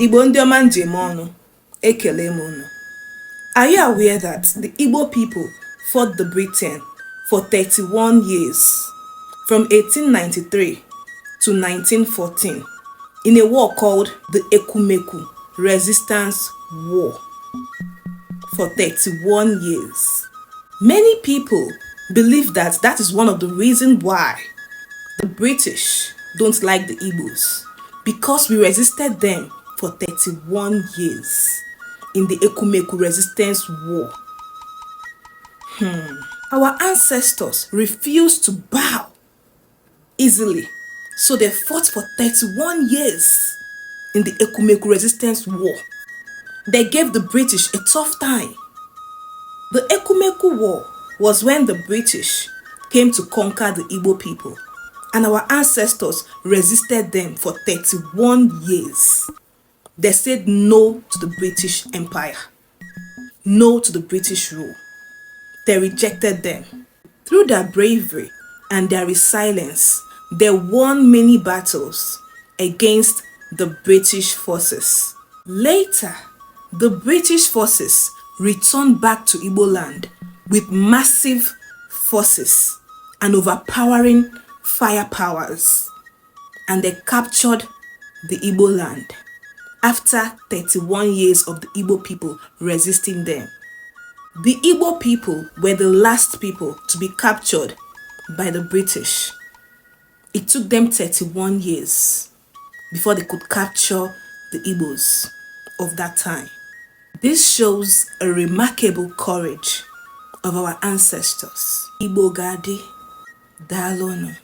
Igbo ndị ọma njem ọnụ, ekele m unu. Are you aware that the Igbo people fought the Britain for 31 years, from 1893 to 1914, in a war called the Ekumeku Resistance War? For 31 years. Many people believe that that is one of the reasons why the British don't like the Igbos, because we resisted them for 31 years in the Ekumeku Resistance War. Our ancestors refused to bow easily, so they fought for 31 years in the Ekumeku Resistance War. They gave the British a tough time. The Ekumeku War was when the British came to conquer the Igbo people, and our ancestors resisted them for 31 years. They said no to the British Empire, no to the British rule. They rejected them. Through their bravery and their resilience, they won many battles against the British forces. Later, the British forces returned back to Igbo land with massive forces and overpowering firepowers, and they captured the Igbo land after 31 years of the Igbo people resisting them. The Igbo people were the last people to be captured by the British. It took them 31 years before they could capture the Igbos of that time. This shows a remarkable courage of our ancestors. Igbo Gadi Dalono.